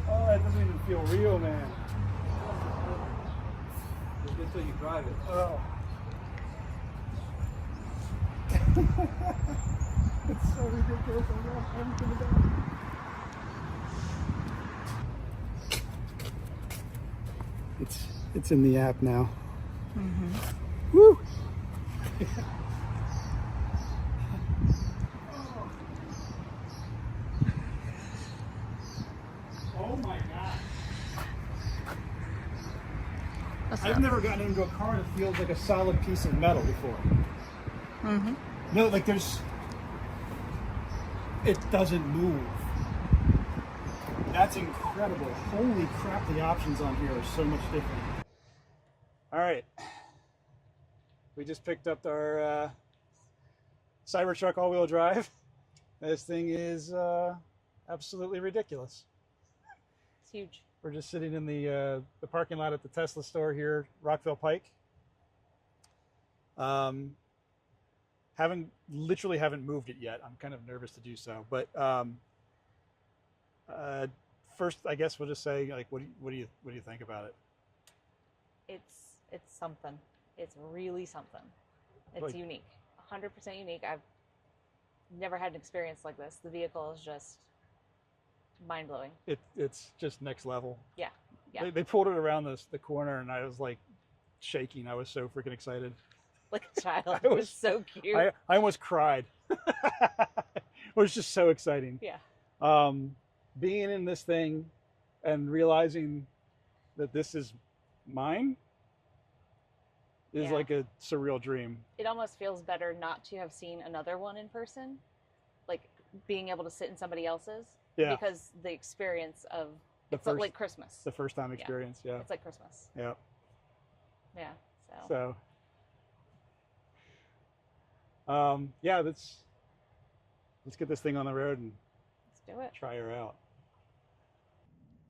Oh, it doesn't even feel real, man. Just until you drive it. Oh. It's so ridiculous. I lost everything about it. It's in the app now. Mm-hmm. Woo! Oh my God. I've never gotten into a car that feels like a solid piece of metal before. Mm-hmm. No, like it doesn't move. That's incredible. Holy crap, the options on here are so much different. All right. We just picked up our Cybertruck all-wheel drive. This thing is absolutely ridiculous. It's huge. We're just sitting in the parking lot at the Tesla store here, Rockville Pike. Literally haven't moved it yet. I'm kind of nervous to do so, but first, I guess we'll just say, like, what do you think about it? It's something. It's really something. It's like, unique, 100% unique. I've never had an experience like this. The vehicle is just mind blowing. It's just next level. Yeah, yeah. They pulled it around the corner, and I was like shaking. I was so freaking excited. Like a child. It was so cute. I almost cried. It was just so exciting. Yeah. Being in this thing and realizing that this is mine is like a surreal dream. It almost feels better not to have seen another one in person, like being able to sit in somebody else's. Yeah. Because the experience of it's like Christmas. The first time experience. Yeah. It's like Christmas. Yeah. Yeah. So. Yeah, let's get this thing on the road and let's do it. Try her out.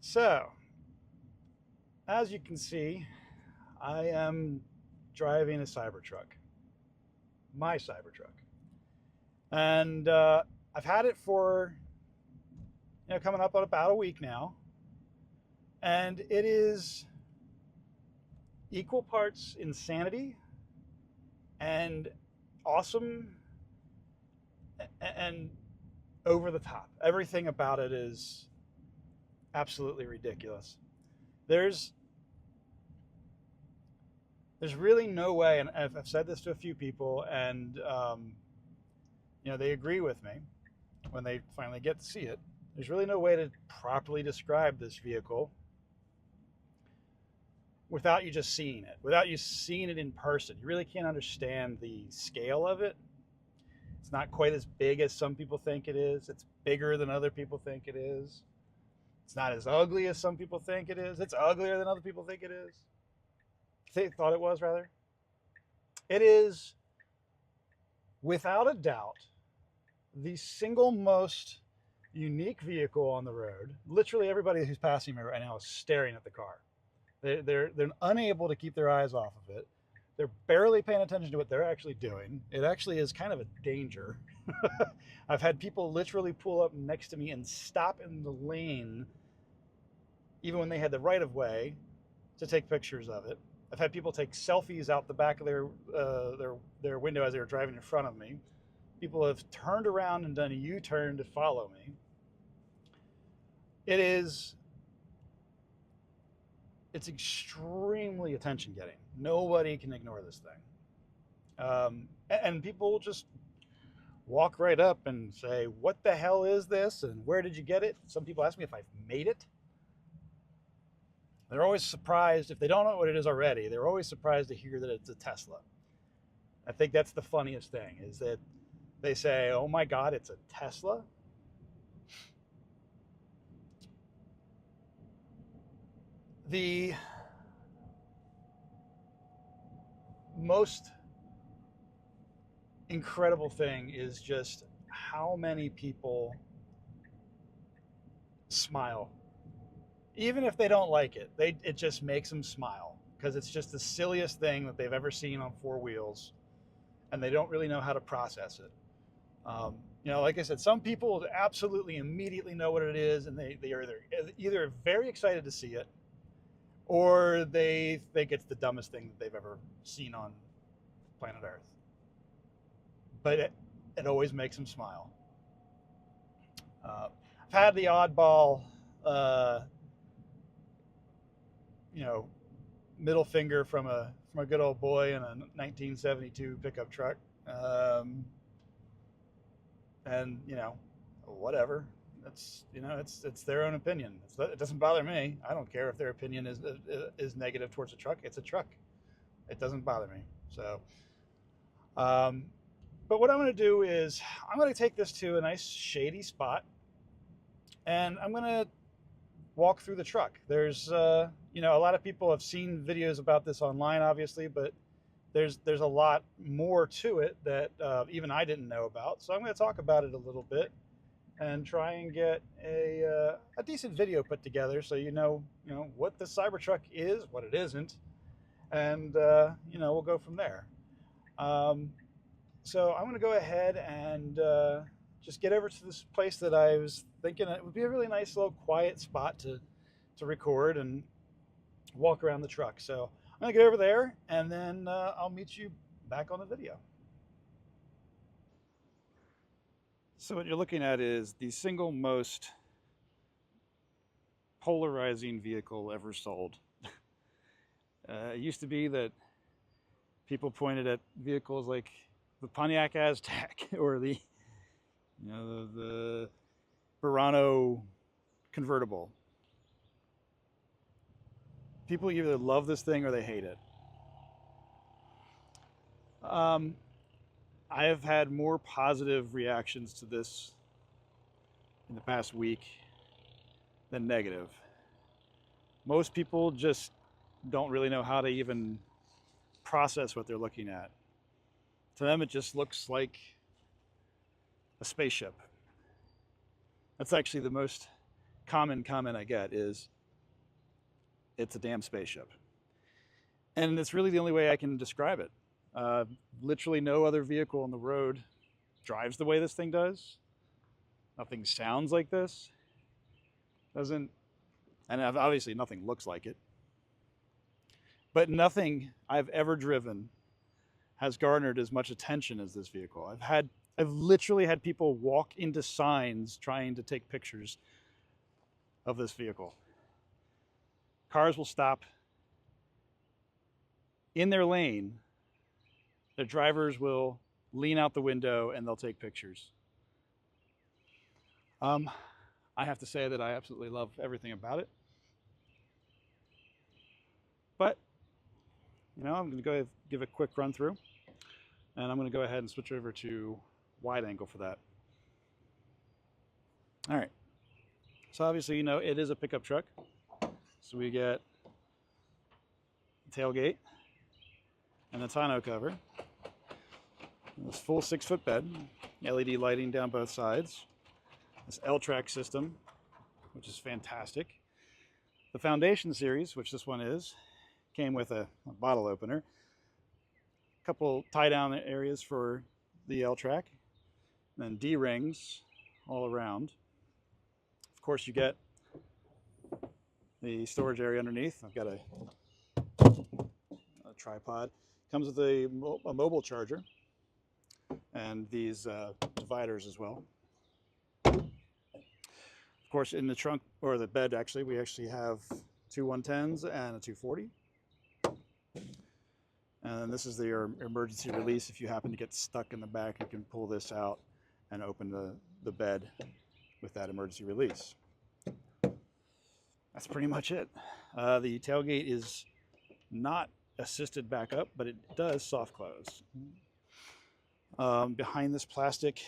So, as you can see, I am driving a Cybertruck, my Cybertruck, and I've had it for coming up on about a week now, and it is equal parts insanity and awesome and over the top. Everything about it is absolutely ridiculous. There's really no way, and I've said this to a few people, and they agree with me when they finally get to see it. There's really no way to properly describe this vehicle without you just seeing it, without you seeing it in person. You really can't understand the scale of it. It's not quite as big as some people think it is. It's bigger than other people think it is. It's not as ugly as some people think it is. It's uglier than other people think it is. They thought it was, rather. It is, without a doubt, the single most unique vehicle on the road. Literally everybody who's passing me right now is staring at the car. They're unable to keep their eyes off of it. They're barely paying attention to what they're actually doing. It actually is kind of a danger. I've had people literally pull up next to me and stop in the lane, even when they had the right of way, to take pictures of it. I've had people take selfies out the back of their window as they were driving in front of me. People have turned around and done a U-turn to follow me. It's extremely attention-getting. Nobody can ignore this thing. And people just walk right up and say, what the hell is this? And where did you get it? Some people ask me if I've made it. They're always surprised, if they don't know what it is already, they're always surprised to hear that it's a Tesla. I think that's the funniest thing, is that they say, oh my God, it's a Tesla? The most incredible thing is just how many people smile. Even if they don't like it, it just makes them smile, because it's just the silliest thing that they've ever seen on four wheels, and they don't really know how to process it. You know, like I said, some people absolutely immediately know what it is, and they are either very excited to see it, or they think it's the dumbest thing that they've ever seen on planet Earth. But it always makes them smile. I've had the oddball, you know, middle finger from a good old boy in a 1972 pickup truck, and you know, whatever. It's, you know, it's their own opinion. It doesn't bother me. I don't care if their opinion is negative towards a truck. It's a truck. It doesn't bother me. So, but what I'm going to do is I'm going to take this to a nice shady spot, and I'm going to walk through the truck. There's, you know, a lot of people have seen videos about this online, obviously, but there's a lot more to it that even I didn't know about. So I'm going to talk about it a little bit and try and get a decent video put together, so you know what the Cybertruck is, what it isn't, and you know, we'll go from there. So I'm going to go ahead and just get over to this place that I was thinking it would be a really nice little quiet spot to record and walk around the truck. So I'm going to get over there, and then I'll meet you back on the video. So what you're looking at is the single most polarizing vehicle ever sold. It used to be that people pointed at vehicles like the Pontiac Aztek or the, you know, the Burano convertible. People either love this thing or they hate it. I have had more positive reactions to this in the past week than negative. Most people just don't really know how to even process what they're looking at. To them, it just looks like a spaceship. That's actually the most common comment I get is, it's a damn spaceship. And it's really the only way I can describe it. Literally no other vehicle on the road drives the way this thing does. Nothing sounds like this. And obviously nothing looks like it. But nothing I've ever driven has garnered as much attention as this vehicle. I've literally had people walk into signs trying to take pictures of this vehicle. Cars will stop in their lane. Their drivers will lean out the window and they'll take pictures. I have to say that I absolutely love everything about it. But, you know, I'm going to go give a quick run through, and I'm going to go ahead and switch over to wide angle for that. All right. So obviously, you know, it is a pickup truck. So we get the tailgate and the tonneau cover. This full 6-foot bed, LED lighting down both sides. This L-track system, which is fantastic. The Foundation series, which this one is, came with a bottle opener. A couple tie-down areas for the L-track. And then D-rings all around. Of course, you get the storage area underneath. I've got a tripod. Comes with a mobile charger and these dividers as well. Of course, in the trunk, or the bed actually, we actually have two 110s and a 240. And then this is your emergency release. If you happen to get stuck in the back, you can pull this out and open the bed with that emergency release. That's pretty much it. The tailgate is not assisted backup, but it does soft close. Behind this plastic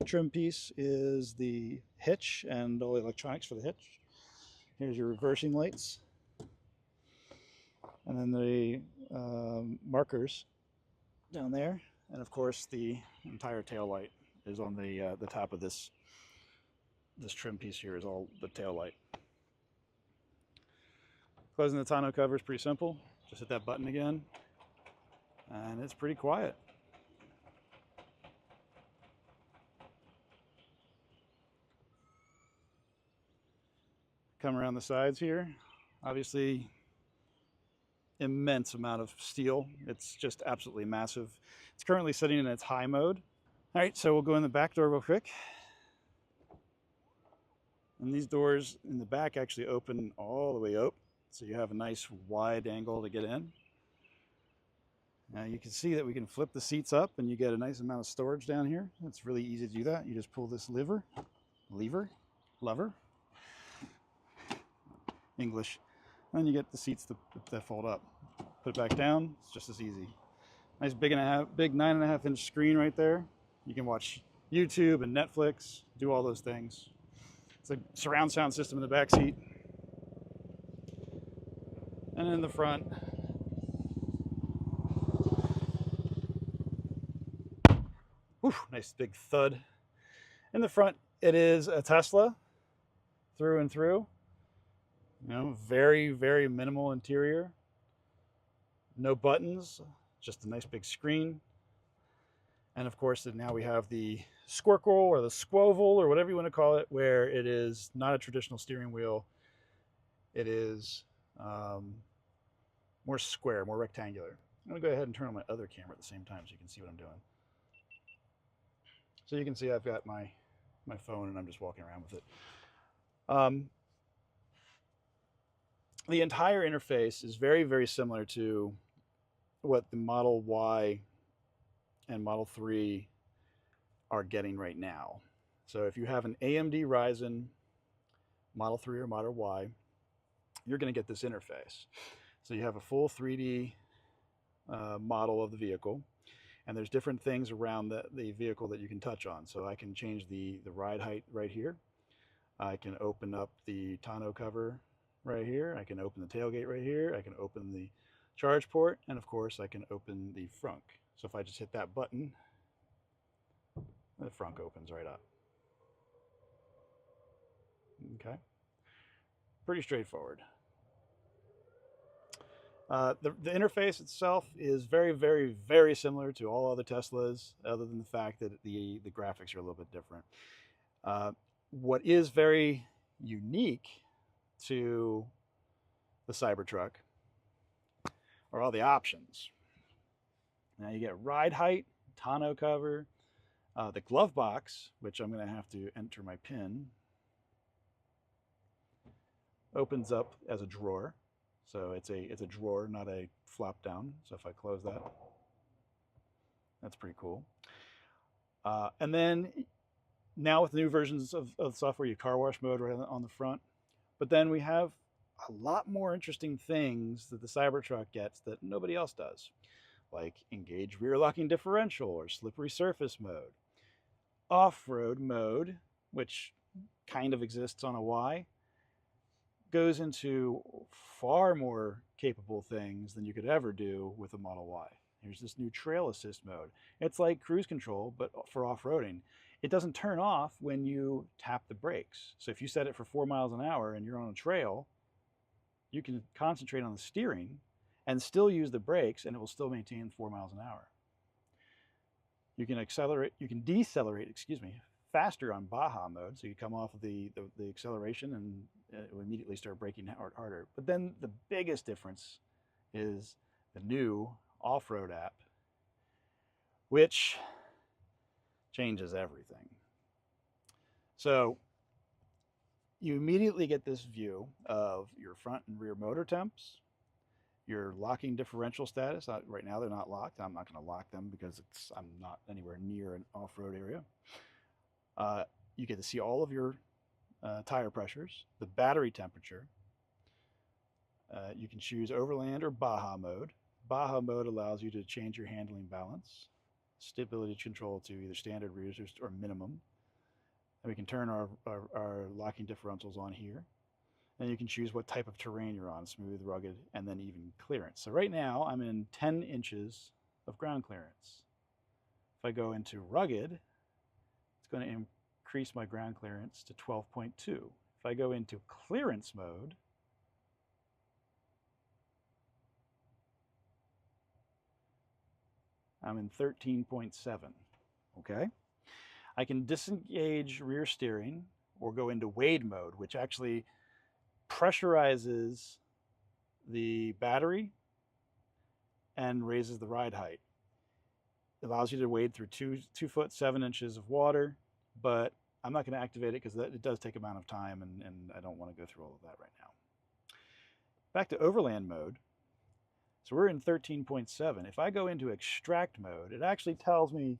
trim piece is the hitch and all the electronics for the hitch. Here's your reversing lights. And then the markers down there. And of course the entire tail light is on the top of this trim piece here is all the tail light. Closing the tonneau cover is pretty simple. Just hit that button again and it's pretty quiet. come around the sides here. Obviously, immense amount of steel. It's just absolutely massive. It's currently sitting in its high mode. All right, so we'll go in the back door real quick. And these doors in the back actually open all the way up. So you have a nice wide angle to get in. Now you can see that we can flip the seats up and you get a nice amount of storage down here. It's really easy to do that. You just pull this lever, English, and you get the seats that fold up. Put it back down, it's just as easy. Nice big 9.5 inch screen right there. You can watch YouTube and Netflix, do all those things. It's a surround sound system in the back seat. And in the front, nice big thud. In the front, it is a Tesla through and through. You know, very, very minimal interior. No buttons, just a nice big screen. And of course, now we have the Squircle or the Squoval or whatever you want to call it, where it is not a traditional steering wheel. It is more square, more rectangular. I'm going to go ahead and turn on my other camera at the same time so you can see what I'm doing. So you can see I've got my phone and I'm just walking around with it. The entire interface is very, very similar to what the Model Y and Model 3 are getting right now. So if you have an AMD Ryzen Model 3 or Model Y, you're going to get this interface. So you have a full 3D model of the vehicle, and there's different things around the vehicle that you can touch on. So I can change the ride height right here. I can open up the tonneau cover right here. I can open the tailgate right here. I can open the charge port, and of course I can open the frunk. So if I just hit that button, the frunk opens right up. Okay, pretty straightforward. The interface itself is very, very, very similar to all other Teslas, other than the fact that the graphics are a little bit different. What is very unique to the Cybertruck are all the options. Now you get ride height, tonneau cover, the glove box, which I'm going to have to enter my PIN, opens up as a drawer. So it's a drawer, not a flop down. So if I close that, that's pretty cool. And then now with new versions of software, you have car wash mode right on the front. But then we have a lot more interesting things that the Cybertruck gets that nobody else does, like engage rear locking differential or slippery surface mode, off-road mode, which kind of exists on a Y, goes into far more capable things than you could ever do with a Model Y. Here's this new trail assist mode. It's like cruise control, but for off-roading. It doesn't turn off when you tap the brakes. So if you set it for 4 miles an hour and you're on a trail, you can concentrate on the steering and still use the brakes and it will still maintain 4 miles an hour. You can decelerate, faster on Baja mode. So you come off of the acceleration and it will immediately start braking harder. But then the biggest difference is the new off-road app, which changes everything. So you immediately get this view of your front and rear motor temps, your locking differential status. Right now they're not locked. I'm not going to lock them because I'm not anywhere near an off-road area. You get to see all of your tire pressures, the battery temperature. You can choose Overland or Baja mode. Baja mode allows you to change your handling balance, stability control to either standard, rear, or minimum. And we can turn our locking differentials on here. And you can choose what type of terrain you're on, smooth, rugged, and then even clearance. So right now I'm in 10 inches of ground clearance. If I go into rugged, it's going to increase my ground clearance to 12.2. If I go into clearance mode, I'm in 13.7, okay? I can disengage rear steering or go into wade mode, which actually pressurizes the battery and raises the ride height. It allows you to wade through 2 foot 7 inches of water, but I'm not going to activate it because it does take amount of time, and I don't want to go through all of that right now. Back to overland mode. So we're in 13.7. If I go into extract mode, it actually tells me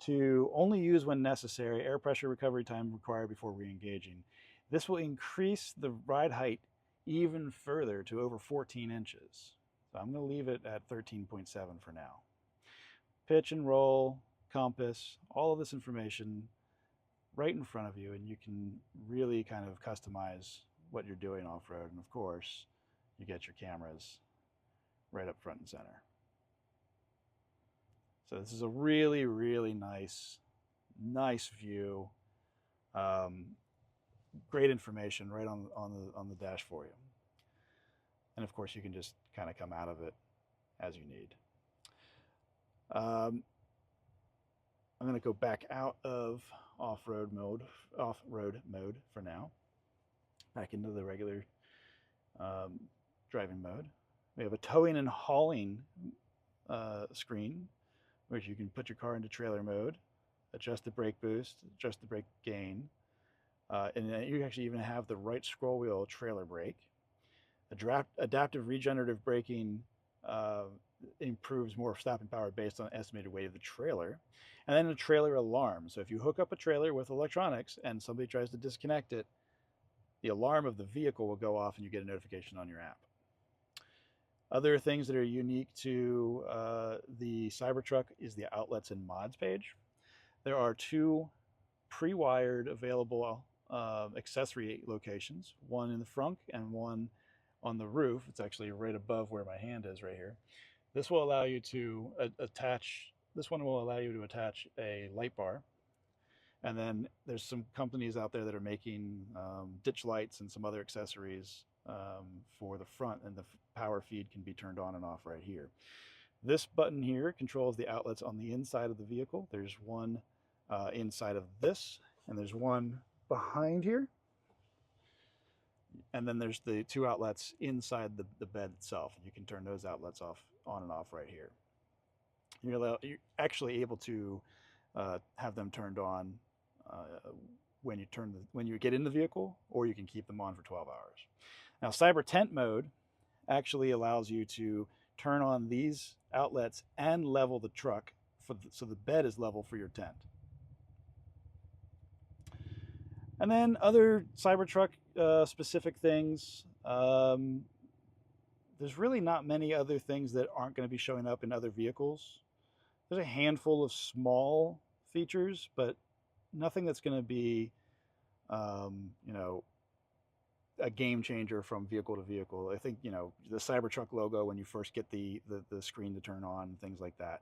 to only use when necessary, air pressure recovery time required before re-engaging. This will increase the ride height even further to over 14 inches. So I'm going to leave it at 13.7 for now. Pitch and roll, compass, all of this information right in front of you, and you can really kind of customize what you're doing off-road. And of course, you get your cameras right up front and center. So this is a really, really nice view. Great information right on the dash for you. And of course, you can just kind of come out of it as you need. I'm going to go back out of off-road mode for now. Back into the regular driving mode. We have a towing and hauling screen, where you can put your car into trailer mode, adjust the brake boost, adjust the brake gain, and then you actually even have the right scroll wheel trailer brake. Adaptive regenerative braking improves more stopping power based on estimated weight of the trailer. And then a trailer alarm. So if you hook up a trailer with electronics and somebody tries to disconnect it, the alarm of the vehicle will go off and you get a notification on your app. Other things that are unique to the Cybertruck is the outlets and mods page. There are 2 pre-wired available accessory locations, one in the front and one on the roof. It's actually right above where my hand is right here. This will allow you to attach a light bar. And then there's some companies out there that are making ditch lights and some other accessories for the front, and the power feed can be turned on and off right here. This button here controls the outlets on the inside of the vehicle. There's one inside of this, and there's one behind here. And then there's the 2 outlets inside the bed itself. You can turn those outlets on and off right here. You're actually able to have them turned on when you get in the vehicle, or you can keep them on for 12 hours. Now, Cyber Tent mode actually allows you to turn on these outlets and level the truck so the bed is level for your tent. And then other Cybertruck specific things. There's really not many other things that aren't going to be showing up in other vehicles. There's a handful of small features, but nothing that's going to be, a game changer from vehicle to vehicle. I think, the Cybertruck logo, when you first get the screen to turn on, things like that,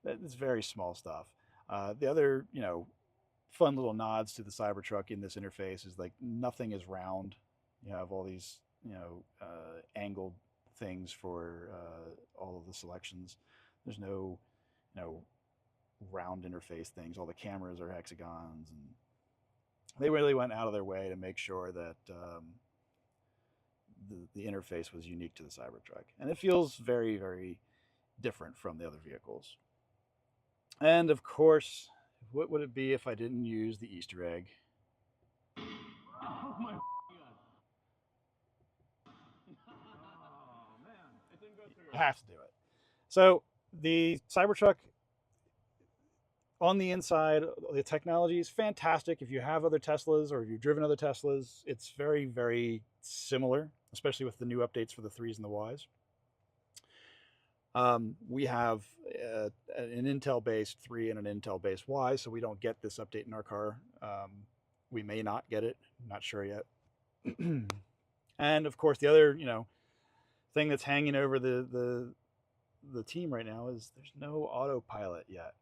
it's very small stuff. The other, fun little nods to the Cybertruck in this interface is like nothing is round. You have all these, angled things for all of the selections. There's no, round interface things. All the cameras are hexagons, and they really went out of their way to make sure that the interface was unique to the Cybertruck. And it feels very, very different from the other vehicles. And of course, what would it be if I didn't use the Easter egg? Oh my God. Oh man, it didn't go through. I have to do it. So the Cybertruck on the inside, the technology is fantastic. If you have other Teslas or if you've driven other Teslas, it's very, very similar, especially with the new updates for the 3s and the Ys. We have an Intel-based 3 and an Intel-based Y, so we don't get this update in our car. We may not get it, not sure yet. And of course, the other, thing that's hanging over the team right now is there's no autopilot yet,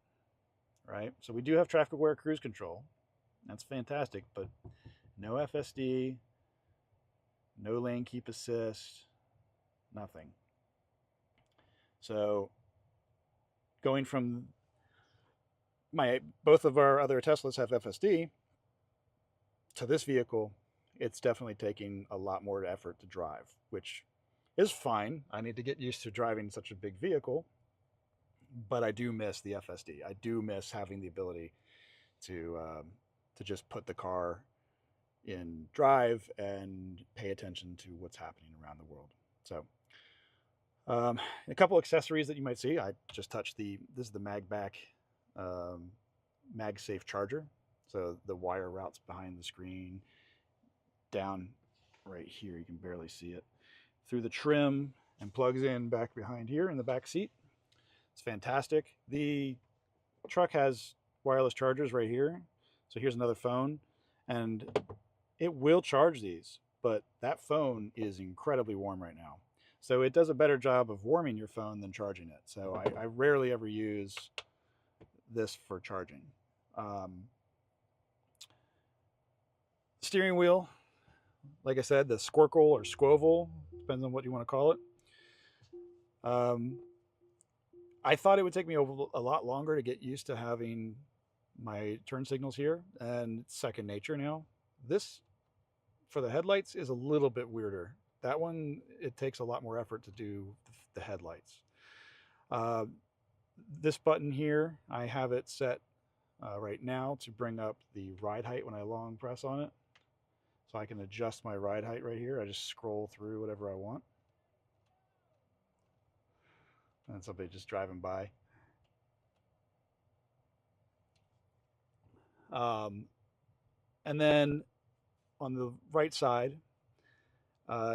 right? So we do have traffic-aware cruise control. That's fantastic, but no FSD, no lane keep assist, nothing. So going from both of our other Teslas have FSD to this vehicle, it's definitely taking a lot more effort to drive, which is fine. I need to get used to driving such a big vehicle, but I do miss the FSD. I do miss having the ability to just put the car in drive and pay attention to what's happening around the world. So a couple accessories that you might see. I just touched this is the MagBak MagSafe charger. So the wire routes behind the screen down right here. You can barely see it through the trim and plugs in back behind here in the back seat. It's fantastic. The truck has wireless chargers right here. So here's another phone, and it will charge these, but that phone is incredibly warm right now. So it does a better job of warming your phone than charging it. So I rarely ever use this for charging. Steering wheel, like I said, the Squircle or Squoval, depends on what you want to call it. I thought it would take me a lot longer to get used to having my turn signals here, and it's second nature now. This, for the headlights, is a little bit weirder. That one, it takes a lot more effort to do the headlights. This button here, I have it set right now to bring up the ride height when I long press on it. So I can adjust my ride height right here. I just scroll through whatever I want. And somebody just driving by. And then on the right side,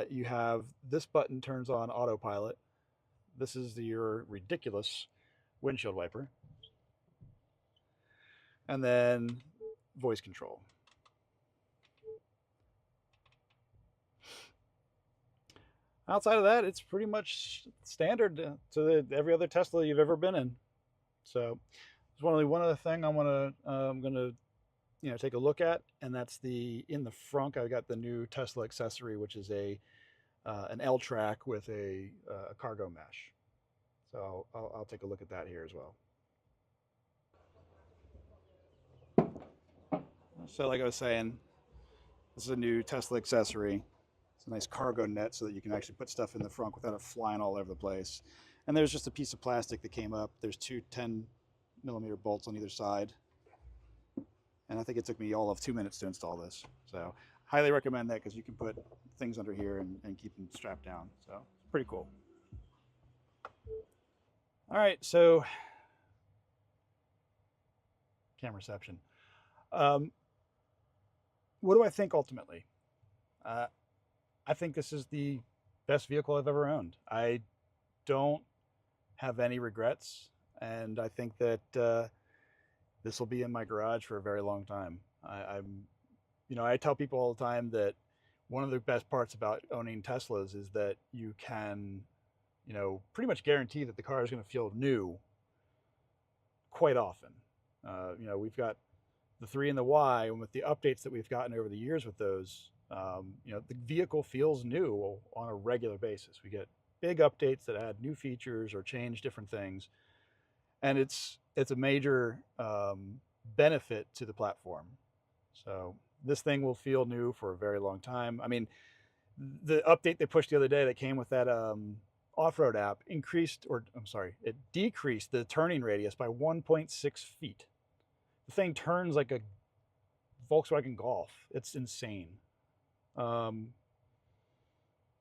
you have this button turns on autopilot. This is your ridiculous windshield wiper. And then voice control. Outside of that, it's pretty much standard to every other Tesla you've ever been in. So there's one other thing I'm gonna take a look at, and that's in the front. I got the new Tesla accessory, which is an L track with a cargo mesh. So I'll take a look at that here as well. So like I was saying, this is a new Tesla accessory. It's a nice cargo net so that you can actually put stuff in the front without it flying all over the place. And there's just a piece of plastic that came up. There's two 10mm bolts on either side. And I think it took me all of 2 minutes to install this. So highly recommend that, because you can put things under here and keep them strapped down. So it's pretty cool. All right, so camera reception. What do I think ultimately? I think this is the best vehicle I've ever owned. I don't have any regrets, and I think that this will be in my garage for a very long time. I tell people all the time that one of the best parts about owning Teslas is that you can, pretty much guarantee that the car is going to feel new quite often. We've got the 3 and the Y, and with the updates that we've gotten over the years with those, the vehicle feels new on a regular basis. We get big updates that add new features or change different things, and it's a major benefit to the platform. So this thing will feel new for a very long time. I mean, the update they pushed the other day that came with that off-road app it decreased the turning radius by 1.6 feet. The thing turns like a Volkswagen Golf. It's insane.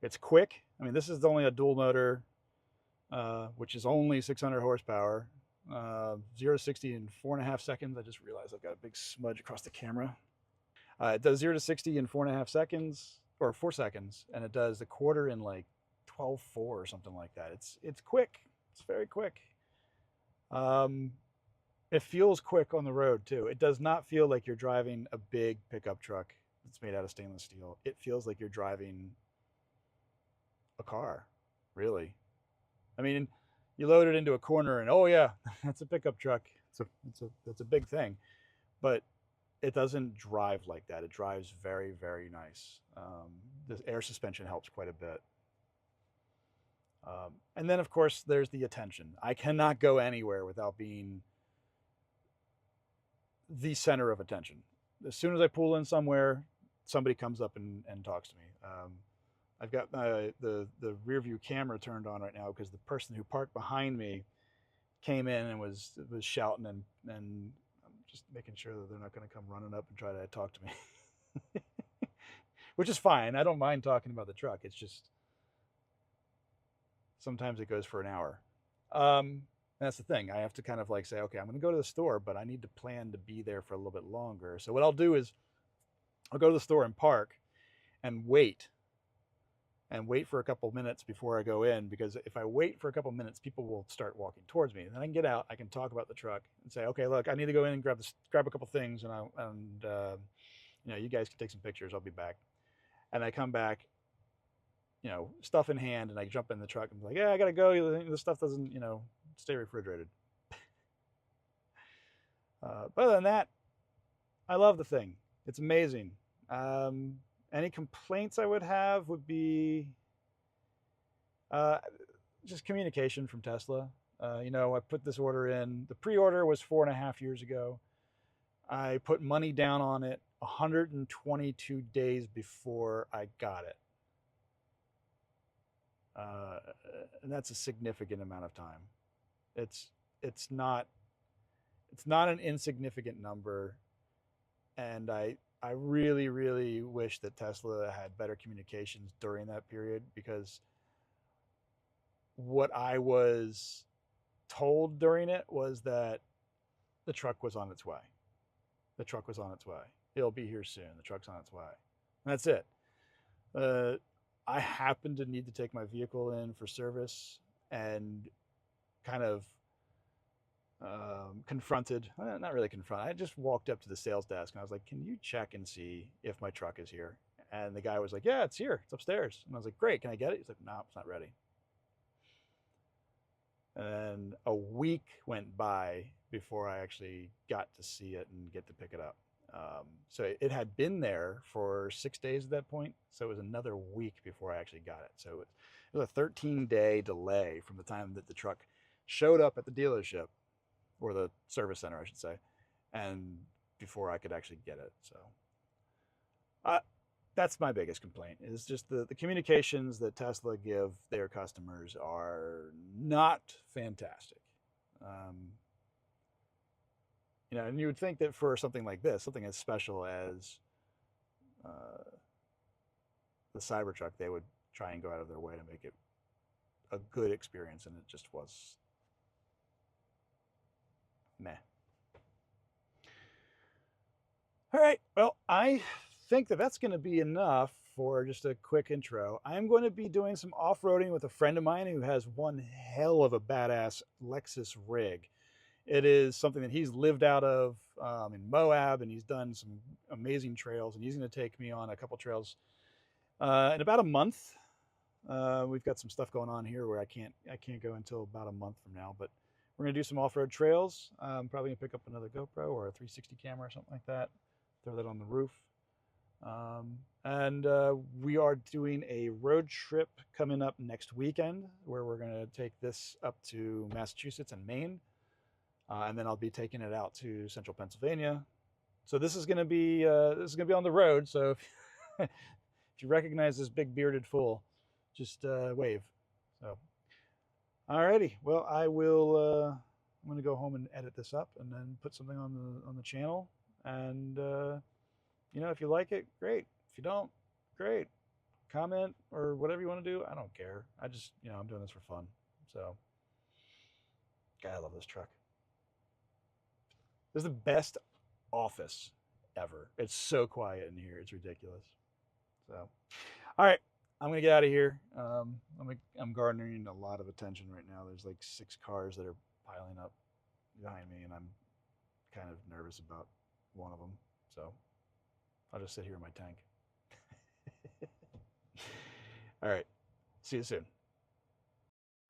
It's quick. I mean, this is only a dual motor, which is only 600 horsepower. 0 to 60 in 4.5 seconds. I just realized I've got a big smudge across the camera. It does 0 to 60 in 4.5 seconds, or 4 seconds, and it does the quarter in like 12.4 or something like that. It's quick. It's very quick. It feels quick on the road too. It does not feel like you're driving a big pickup truck that's made out of stainless steel. It feels like you're driving a car, really. I mean, you load it into a corner and, oh yeah, that's a pickup truck. It's a big thing, but it doesn't drive like that. It drives very, very nice. The air suspension helps quite a bit. And then of course there's the attention. I cannot go anywhere without being the center of attention. As soon as I pull in somewhere, somebody comes up and talks to me. I've got the rear view camera turned on right now because the person who parked behind me came in and was shouting, and I'm just making sure that they're not going to come running up and try to talk to me, which is fine. I don't mind talking about the truck. It's just sometimes it goes for an hour. That's the thing. I have to kind of like say, okay, I'm going to go to the store, but I need to plan to be there for a little bit longer. So what I'll do is I'll go to the store and park and wait for a couple minutes before I go in, because if I wait for a couple minutes, people will start walking towards me. And then I can get out, I can talk about the truck and say, okay, look, I need to go in and grab a couple things, and you know, you guys can take some pictures. I'll be back. And I come back, you know, stuff in hand, and I jump in the truck and be like, yeah, I gotta go. This stuff doesn't, you know, stay refrigerated. But other than that, I love the thing. It's amazing. Any complaints I would have would be just communication from Tesla. You know, I put this order in. The pre-order was 4.5 years ago. I put money down on it 122 days before I got it. And that's a significant amount of time. It's not an insignificant number, and I really, really wish that Tesla had better communications during that period, because what I was told during it was that the truck was on its way. The truck was on its way. It'll be here soon. The truck's on its way. And that's it. I happened to need to take my vehicle in for service, and kind of not really confronted. I just walked up to the sales desk and I was like, can you check and see if my truck is here? And the guy was like, yeah, it's here. It's upstairs. And I was like, great. Can I get it? He's like, no, it's not ready. And then a week went by before I actually got to see it and get to pick it up. So it had been there for 6 days at that point. So it was another week before I actually got it. So it was a 13-day delay from the time that the truck showed up at the dealership, or the service center, I should say, and before I could actually get it. So that's my biggest complaint, is just the communications that Tesla give their customers are not fantastic. You know, and you would think that for something like this, something as special as the Cybertruck, they would try and go out of their way to make it a good experience, and it just was meh. All right, well, I think that that's going to be enough for just a quick intro. I'm going to be doing some off-roading with a friend of mine who has one hell of a badass Lexus rig. It is something that he's lived out of in Moab, and he's done some amazing trails, and he's going to take me on a couple trails in about a month. We've got some stuff going on here where I can't go until about a month from now, but we're going to do some off-road trails. I'm probably going to pick up another GoPro or a 360 camera or something like that, throw that on the roof. And we are doing a road trip coming up next weekend, where we're going to take this up to Massachusetts and Maine. And then I'll be taking it out to central Pennsylvania. So this is going to be on the road. So if you recognize this big bearded fool, just wave. So, alrighty. Well, I will. I'm going to go home and edit this up, and then put something on the channel. And you know, if you like it, great. If you don't, great. Comment or whatever you want to do. I don't care. I just, you know, I'm doing this for fun. So, God, I love this truck. This is the best office ever. It's so quiet in here. It's ridiculous. So, all right, I'm gonna get out of here. I'm garnering a lot of attention right now. There's like 6 cars that are piling up behind me, and I'm kind of nervous about one of them. So I'll just sit here in my tank. All right, see you soon.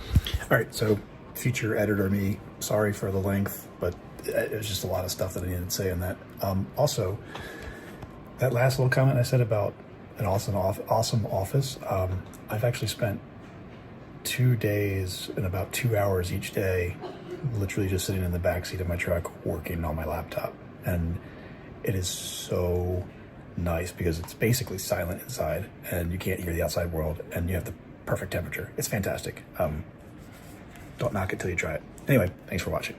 All right, so feature editor me, sorry for the length, but it was just a lot of stuff that I needed to say in that. Also, that last little comment I said about an awesome office, I've actually spent 2 days and about 2 hours each day literally just sitting in the back seat of my truck working on my laptop, and it is so nice because it's basically silent inside and you can't hear the outside world and you have the perfect temperature. It's fantastic. Don't knock it till you try it. Anyway, thanks for watching.